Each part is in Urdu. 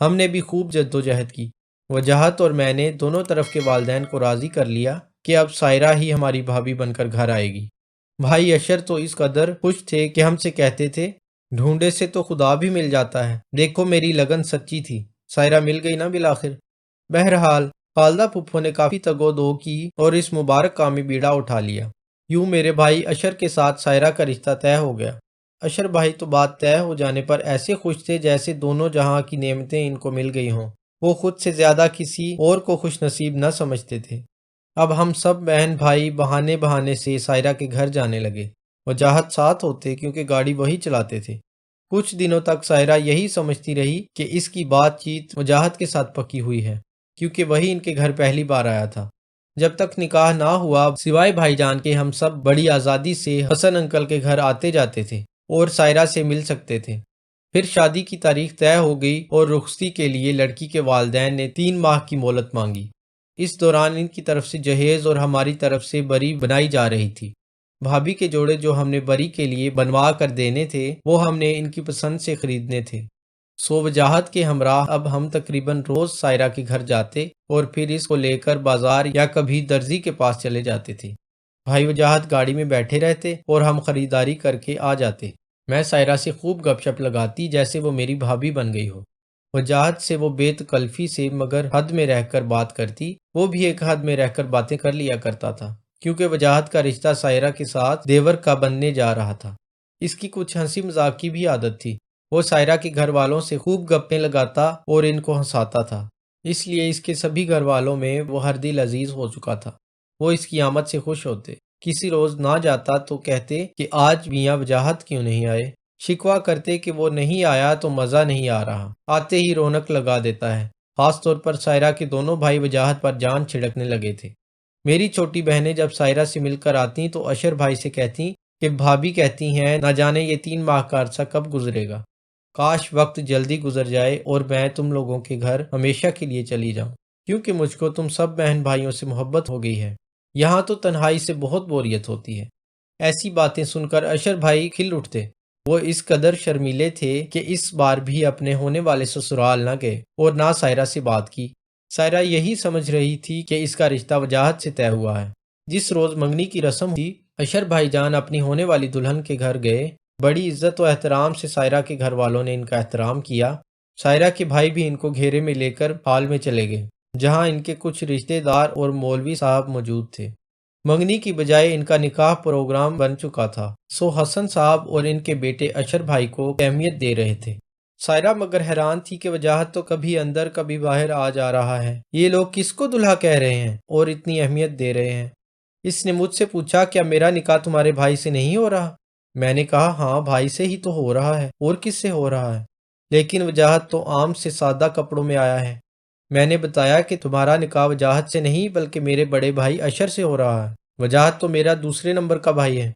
ہم نے بھی خوب جدوجہد کی۔ وجاہت اور میں نے دونوں طرف کے والدین کو راضی کر لیا کہ اب سائرہ ہی ہماری بھابھی بن کر گھر آئے گی۔ بھائی اشر تو اس قدر خوش تھے کہ ہم سے کہتے تھے، ڈھونڈے سے تو خدا بھی مل جاتا ہے، دیکھو میری لگن سچی تھی، سائرہ مل گئی نا بالآخر۔ بہرحال والدہ پھپھو نے کافی تگ و دو کی اور اس مبارک کام میں بیڑا اٹھا لیا۔ یوں میرے بھائی اشر کے ساتھ سائرہ کا رشتہ طے ہو گیا۔ اشر بھائی تو بات طے ہو جانے پر ایسے خوش تھے جیسے دونوں جہاں کی نعمتیں ان کو مل گئی ہوں۔ وہ خود سے زیادہ کسی اور کو خوش نصیب نہ سمجھتے تھے۔ اب ہم سب بہن بھائی بہانے بہانے سے سائرہ کے گھر جانے لگے۔ وجاہت ساتھ ہوتے کیونکہ گاڑی وہی چلاتے تھے۔ کچھ دنوں تک سائرہ یہی سمجھتی رہی کہ اس کی بات چیت وجاہت کے ساتھ پکی ہوئی ہے، کیونکہ وہی ان کے گھر پہلی بار آیا تھا۔ جب تک نکاح نہ ہوا سوائے بھائی جان کے ہم سب بڑی آزادی سے حسن انکل کے گھر آتے جاتے تھے اور سائرہ سے مل سکتے تھے۔ پھر شادی کی تاریخ طے ہو گئی اور رخصتی کے لیے لڑکی کے والدین نے 3 ماہ کی مہلت مانگی۔ اس دوران ان کی طرف سے جہیز اور ہماری طرف سے بری بنائی جا رہی تھی۔ بھابھی کے جوڑے جو ہم نے بری کے لیے بنوا کر دینے تھے وہ ہم نے ان کی پسند سے خریدنے تھے۔ سو وجاہت کے ہمراہ اب ہم تقریباً روز سائرہ کے گھر جاتے اور پھر اس کو لے کر بازار یا کبھی درزی کے پاس چلے جاتے تھے۔ بھائی وجاہت گاڑی میں بیٹھے رہتے اور ہم خریداری کر کے آ جاتے۔ میں سائرہ سے خوب گپ شپ لگاتی جیسے وہ میری بھابھی بن گئی ہو۔ وجاہت سے وہ بے تکلفی سے مگر حد میں رہ کر بات کرتی، وہ بھی ایک حد میں رہ کر باتیں کر لیا کرتا تھا، کیونکہ وجاہت کا رشتہ سائرہ کے ساتھ دیور کا بننے جا رہا تھا۔ اس کی کچھ ہنسی مذاق کی بھی عادت تھی۔ وہ سائرہ کے گھر والوں سے خوب گپیں لگاتا اور ان کو ہنساتا تھا، اس لیے اس کے سبھی گھر والوں میں وہ ہر دل عزیز ہو چکا تھا۔ وہ اس کی آمد سے خوش ہوتے۔ کسی روز نہ جاتا تو کہتے کہ آج میاں وجاہت کیوں نہیں آئے؟ شکوہ کرتے کہ وہ نہیں آیا تو مزہ نہیں آ رہا، آتے ہی رونق لگا دیتا ہے۔ خاص طور پر سائرہ کے دونوں بھائی وجاہت پر جان چھڑکنے لگے تھے۔ میری چھوٹی بہنیں جب سائرہ سے مل کر آتیں تو اشر بھائی سے کہتیں کہ بھابھی کہتی ہیں نہ جانے یہ 3 ماہ کا عرصہ کب گزرے گا، کاش وقت جلدی گزر جائے اور میں تم لوگوں کے گھر ہمیشہ کے لیے چلی جاؤں، کیونکہ مجھ کو تم سب بہن بھائیوں سے محبت ہو گئی ہے، یہاں تو تنہائی سے بہت بوریت ہوتی ہے۔ ایسی باتیں سن کر اشر بھائی کھل اٹھتے۔ وہ اس قدر شرمیلے تھے کہ اس بار بھی اپنے ہونے والے سسرال نہ گئے اور نہ سائرہ سے بات کی۔ سائرہ یہی سمجھ رہی تھی کہ اس کا رشتہ وجاہت سے طے ہوا ہے۔ جس روز منگنی کی رسم ہوئی اشر بھائی جان اپنی ہونے والی دلہن کے گھر گئے۔ بڑی عزت و احترام سے سائرہ کے گھر والوں نے ان کا احترام کیا۔ سائرہ کے بھائی بھی ان کو گھیرے میں لے کر ہال میں چلے گئے، جہاں ان کے کچھ رشتہ دار اور مولوی صاحب موجود تھے۔ منگنی کی بجائے ان کا نکاح پروگرام بن چکا تھا، سو حسن صاحب اور ان کے بیٹے اشر بھائی کو اہمیت دے رہے تھے۔ سائرہ مگر حیران تھی کہ وجاہت تو کبھی اندر کبھی باہر آ جا رہا ہے، یہ لوگ کس کو دلہا کہہ رہے ہیں اور اتنی اہمیت دے رہے ہیں۔ اس نے مجھ سے پوچھا کیا میرا نکاح تمہارے بھائی سے نہیں ہو رہا؟ میں نے کہا ہاں بھائی سے ہی تو ہو رہا ہے، اور کس سے ہو رہا ہے؟ لیکن وجاہت تو عام سے سادہ کپڑوں میں آیا ہے۔ میں نے بتایا کہ تمہارا نکاح وجاہت سے نہیں بلکہ میرے بڑے بھائی اشر سے ہو رہا ہے، وجاہت تو میرا دوسرے نمبر کا بھائی ہے۔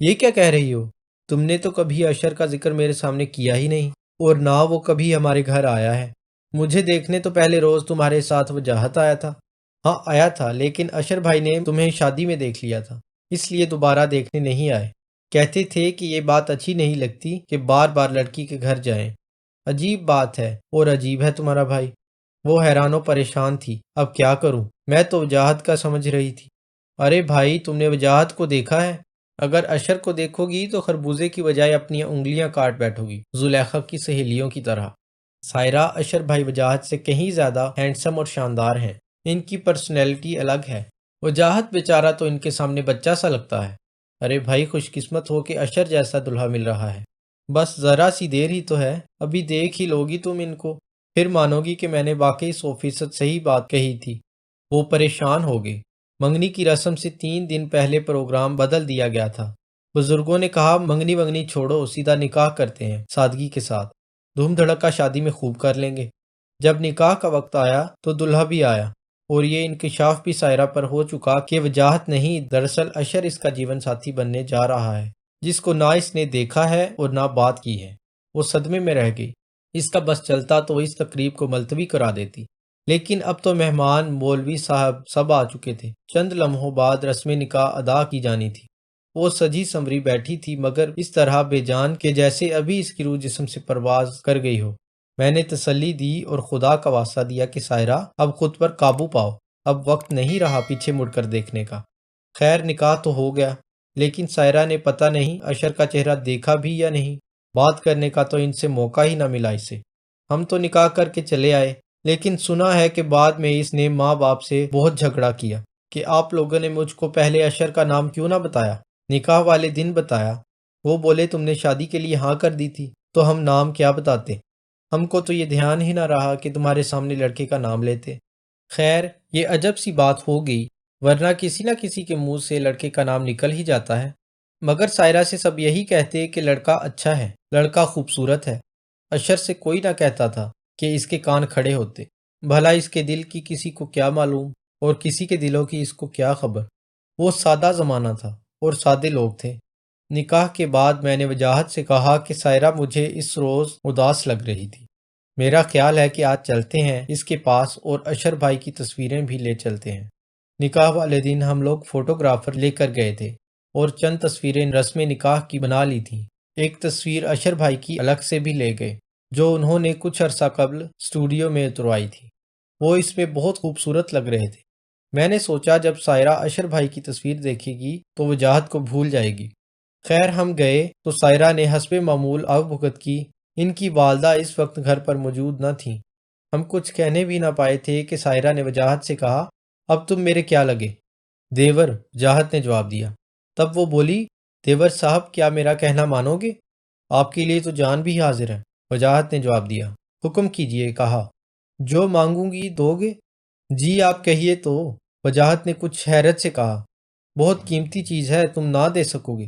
یہ کیا کہہ رہی ہو؟ تم نے تو کبھی اشر کا ذکر میرے سامنے کیا ہی نہیں، اور نہ وہ کبھی ہمارے گھر آیا ہے۔ مجھے دیکھنے تو پہلے روز تمہارے ساتھ وجاہت آیا تھا۔ ہاں آیا تھا، لیکن اشر بھائی نے تمہیں شادی میں دیکھ لیا تھا، اس لیے دوبارہ دیکھنے نہیں آئے۔ کہتے تھے کہ یہ بات اچھی نہیں لگتی کہ بار بار لڑکی کے گھر جائیں۔ عجیب بات ہے اور عجیب ہے تمہارا بھائی۔ وہ حیران و پریشان تھی۔ اب کیا کروں؟ میں تو وجاہت کا سمجھ رہی تھی۔ ارے بھائی تم نے وجاہت کو دیکھا ہے؟ اگر اشر کو دیکھو گی تو خربوزے کی بجائے اپنی انگلیاں کاٹ بیٹھو گی، زلیخا کی سہیلیوں کی طرح۔ سائرہ اشر بھائی وجاہت سے کہیں زیادہ ہینڈسم اور شاندار ہیں، ان کی پرسنالٹی الگ ہے۔ وجاہت بیچارہ تو ان کے سامنے بچہ سا لگتا ہے۔ ارے بھائی خوش قسمت ہو کہ اشر جیسا دلہا مل رہا ہے۔ بس ذرا سی دیر ہی تو ہے، ابھی دیکھ ہی لوگی تم ان کو، پھر مانو گی کہ میں نے واقعی 100% صحیح بات کہی تھی۔ وہ پریشان ہو گئے۔ منگنی کی رسم سے 3 دن پہلے پروگرام بدل دیا گیا تھا۔ بزرگوں نے کہا منگنی ونگنی چھوڑو، سیدھا نکاح کرتے ہیں سادگی کے ساتھ، دھوم دھڑکا شادی میں خوب کر لیں گے۔ جب نکاح کا وقت آیا تو دلہا بھی آیا، اور یہ انکشاف بھی سائرہ پر ہو چکا کہ وجاہت نہیں، دراصل اشر اس کا جیون ساتھی بننے جا رہا ہے، جس کو نہ اس نے دیکھا ہے اور نہ بات کی ہے۔ وہ صدمے میں رہ گئی۔ اس کا بس چلتا تو اس تقریب کو ملتوی کرا دیتی، لیکن اب تو مہمان مولوی صاحب سب آ چکے تھے۔ چند لمحوں بعد رسم نکاح ادا کی جانی تھی۔ وہ سجی سنوری بیٹھی تھی مگر اس طرح بے جان کہ جیسے ابھی اس کی روح جسم سے پرواز کر گئی ہو۔ میں نے تسلی دی اور خدا کا واسطہ دیا کہ سائرہ اب خود پر قابو پاؤ، اب وقت نہیں رہا پیچھے مڑ کر دیکھنے کا۔ خیر نکاح تو ہو گیا، لیکن سائرہ نے پتہ نہیں اشر کا چہرہ دیکھا بھی یا نہیں۔ بات کرنے کا تو ان سے موقع ہی نہ ملا اسے۔ ہم تو نکاح کر کے چلے آئے، لیکن سنا ہے کہ بعد میں اس نے ماں باپ سے بہت جھگڑا کیا کہ آپ لوگوں نے مجھ کو پہلے اشر کا نام کیوں نہ بتایا، نکاح والے دن بتایا۔ وہ بولے تم نے شادی کے لیے ہاں کر دی تھی تو ہم نام کیا بتاتے، ہم کو تو یہ دھیان ہی نہ رہا کہ تمہارے سامنے لڑکے کا نام لیتے۔ خیر یہ عجب سی بات ہو گئی، ورنہ کسی نہ کسی کے منہ سے لڑکے کا نام نکل ہی جاتا ہے۔ مگر سائرہ سے سب یہی کہتے کہ لڑکا اچھا ہے، لڑکا خوبصورت ہے۔ اشر سے کوئی نہ کہتا تھا کہ اس کے کان کھڑے ہوتے، بھلا اس کے دل کی کسی کو کیا معلوم اور کسی کے دلوں کی اس کو کیا خبر۔ وہ سادہ زمانہ تھا اور سادے لوگ تھے۔ نکاح کے بعد میں نے وجاہت سے کہا کہ سائرہ مجھے اس روز اداس لگ رہی تھی، میرا خیال ہے کہ آج چلتے ہیں اس کے پاس اور اشر بھائی کی تصویریں بھی لے چلتے ہیں۔ نکاح والے دن ہم لوگ فوٹوگرافر لے کر گئے تھے اور چند تصویریں رسم نکاح کی بنا لی تھیں۔ ایک تصویر اشر بھائی کی الگ سے بھی لے گئے جو انہوں نے کچھ عرصہ قبل اسٹوڈیو میں اتروائی تھی۔ وہ اس میں بہت خوبصورت لگ رہے تھے۔ میں نے سوچا جب سائرہ اشر بھائی کی تصویر دیکھے گی تو وجاہت کو بھول جائے گی۔ خیر ہم گئے تو سائرہ نے حسب معمول آؤ بھگت کی۔ ان کی والدہ اس وقت گھر پر موجود نہ تھیں۔ ہم کچھ کہنے بھی نہ پائے تھے کہ سائرہ نے وجاہت سے کہا اب تم میرے کیا لگے؟ دیور، وجاہت نے جواب دیا۔ تب وہ بولی دیور صاحب کیا میرا کہنا مانو گے؟ آپ کے لیے تو جان بھی حاضر ہے۔ وجاہت نے جواب دیا۔ حکم کیجئے، کہا۔ جو مانگوں گی دو گے؟ جی آپ کہیے تو، وجاہت نے کچھ حیرت سے کہا۔ بہت قیمتی چیز ہے، تم نہ دے سکو گے۔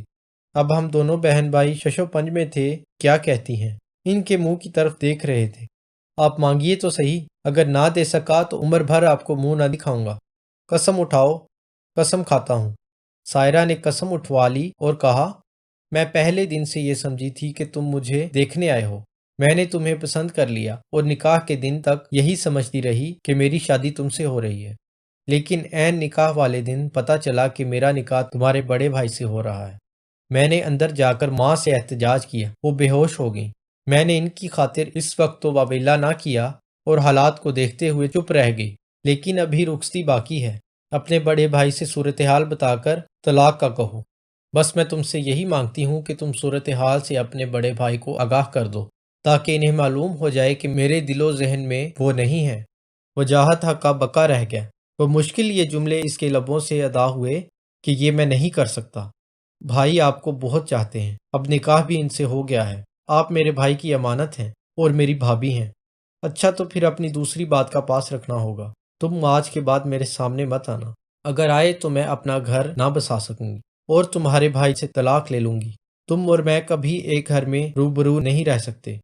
اب ہم دونوں بہن بھائی شش و پنج میں تھے، کیا کہتی ہیں، ان کے منہ کی طرف دیکھ رہے تھے۔ آپ مانگیے تو صحیح، اگر نہ دے سکا تو عمر بھر آپ کو منہ نہ دکھاؤں گا۔ قسم اٹھاؤ۔ قسم کھاتا ہوں۔ سائرہ نے قسم اٹھوا لی اور کہا میں پہلے دن سے یہ سمجھی تھی کہ تم مجھے دیکھنے آئے ہو۔ میں نے تمہیں پسند کر لیا اور نکاح کے دن تک یہی سمجھتی رہی کہ میری شادی تم سے ہو رہی ہے، لیکن عین نکاح والے دن پتہ چلا کہ میرا نکاح تمہارے بڑے بھائی سے ہو رہا ہے۔ میں نے اندر جا کر ماں سے احتجاج کیا، وہ بے ہوش ہو گئیں۔ میں نے ان کی خاطر اس وقت تو واویلا نہ کیا اور حالات کو دیکھتے ہوئے چپ رہ گئی، لیکن ابھی رخصتی باقی ہے۔ اپنے بڑے بھائی سے صورتحال بتا کر طلاق کا کہو۔ بس میں تم سے یہی مانگتی ہوں کہ تم صورتحال سے اپنے بڑے بھائی کو آگاہ کر دو تاکہ انہیں معلوم ہو جائے کہ میرے دل و ذہن میں وہ نہیں ہے۔ وجاہت ہکا بکا رہ گیا۔ وہ مشکل یہ جملے اس کے لبوں سے ادا ہوئے کہ یہ میں نہیں کر سکتا۔ بھائی آپ کو بہت چاہتے ہیں، اب نکاح بھی ان سے ہو گیا ہے، آپ میرے بھائی کی امانت ہیں اور میری بھابھی ہیں۔ اچھا تو پھر اپنی دوسری بات کا پاس رکھنا ہوگا، تم آج کے بعد میرے سامنے مت آنا، اگر آئے تو میں اپنا گھر نہ بسا سکوں گی اور تمہارے بھائی سے طلاق لے لوں گی۔ تم اور میں کبھی ایک گھر میں روبرو نہیں رہ سکتے۔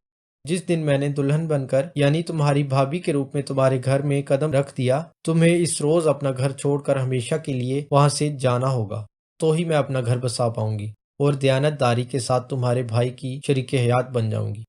جس دن میں نے دلہن بن کر یعنی تمہاری بھابھی کے روپ میں تمہارے گھر میں قدم رکھ دیا، تمہیں اس روز اپنا گھر چھوڑ کر ہمیشہ کے لیے وہاں سے جانا ہوگا، تو ہی میں اپنا گھر بسا پاؤں گی اور دیانت داری کے ساتھ تمہارے بھائی کی شریک حیات بن جاؤں گی۔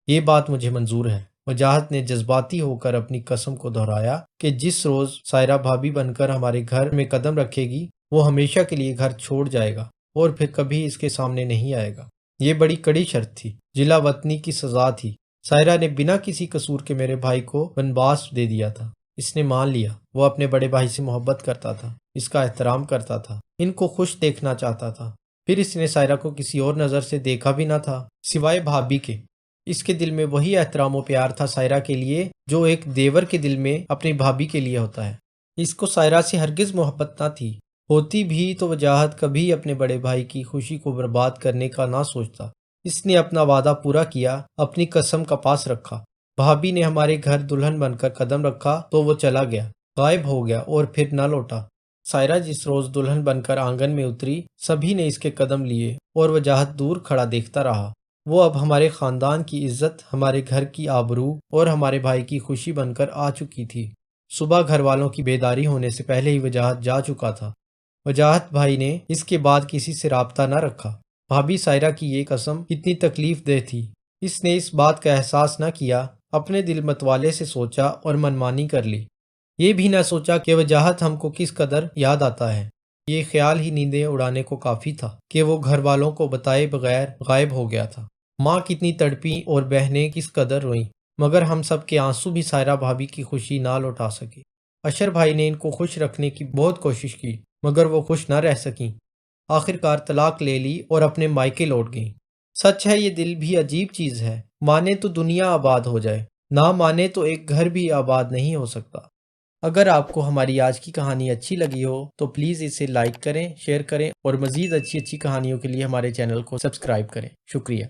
یہ بات مجھے منظور ہے۔ وجاہت نے جذباتی ہو کر اپنی قسم کو دہرایا کہ جس روز سائرہ بھابھی بن کر ہمارے گھر میں قدم رکھے گی وہ ہمیشہ کے لیے گھر چھوڑ جائے گا اور پھر کبھی اس کے سامنے نہیں آئے گا۔ یہ بڑی کڑی شرط تھی، جلا وطنی کی سزا تھی۔ سائرہ نے بنا کسی قصور کے میرے بھائی کو بنواس دے دیا تھا۔ اس نے مان لیا، وہ اپنے بڑے بھائی سے محبت کرتا تھا، اس کا احترام کرتا تھا، ان کو خوش دیکھنا چاہتا تھا۔ پھر اس نے سائرہ کو کسی اور نظر سے دیکھا بھی نہ تھا سوائے بھابھی کے۔ اس کے دل میں وہی احترام و پیار تھا سائرہ کے لیے جو ایک دیور کے دل میں اپنی بھابھی کے لیے ہوتا ہے۔ اس کو سائرہ سے ہرگز محبت نہ تھی، ہوتی بھی تو وجاہت کبھی اپنے بڑے بھائی کی خوشی کو برباد کرنے کا نہ سوچتا۔ اس نے اپنا وعدہ پورا کیا، اپنی قسم کا پاس رکھا۔ بھابھی نے ہمارے گھر دلہن بن کر قدم رکھا تو وہ چلا گیا، غائب ہو گیا اور پھر نہ لوٹا۔ سائرہ جس روز دلہن بن کر آنگن میں اتری، سبھی نے اس کے قدم لیے اور وجاہت دور کھڑا دیکھتا رہا۔ وہ اب ہمارے خاندان کی عزت، ہمارے گھر کی آبرو اور ہمارے بھائی کی خوشی بن کر آ چکی تھی۔ صبح گھر والوں کی بیداری ہونے سے پہلے ہی وجاہت جا چکا تھا۔ وجاہت بھائی نے اس کے بعد کسی سے رابطہ نہ رکھا۔ بھابھی سائرہ کی یہ قسم کتنی تکلیف دہ تھی، اس نے اس بات کا احساس نہ کیا، اپنے دل متوالے سے سوچا اور منمانی کر لی۔ یہ بھی نہ سوچا کہ وجاہت ہم کو کس قدر یاد آتا ہے۔ یہ خیال ہی نیندیں اڑانے کو کافی تھا کہ وہ گھر والوں کو بتائے بغیر غائب ہو گیا تھا۔ ماں کتنی تڑپی اور بہنیں کس قدر روئیں۔ مگر ہم سب کے آنسو بھی سائرہ بھابی کی خوشی نہ لوٹا سکے۔ اشر بھائی نے ان کو خوش رکھنے کی بہت کوشش کی مگر وہ خوش نہ رہ سکیں۔ آخر کار طلاق لے لی اور اپنے مائکے لوٹ گئیں۔ سچ ہے یہ دل بھی عجیب چیز ہے، مانے تو دنیا آباد ہو جائے، نہ مانے تو ایک گھر بھی آباد نہیں ہو سکتا۔ اگر آپ کو ہماری آج کی کہانی اچھی لگی ہو تو پلیز اسے لائک کریں، شیئر کریں اور مزید اچھی کہانیوں کے لیے ہمارے چینل کو سبسکرائب کریں۔ شکریہ۔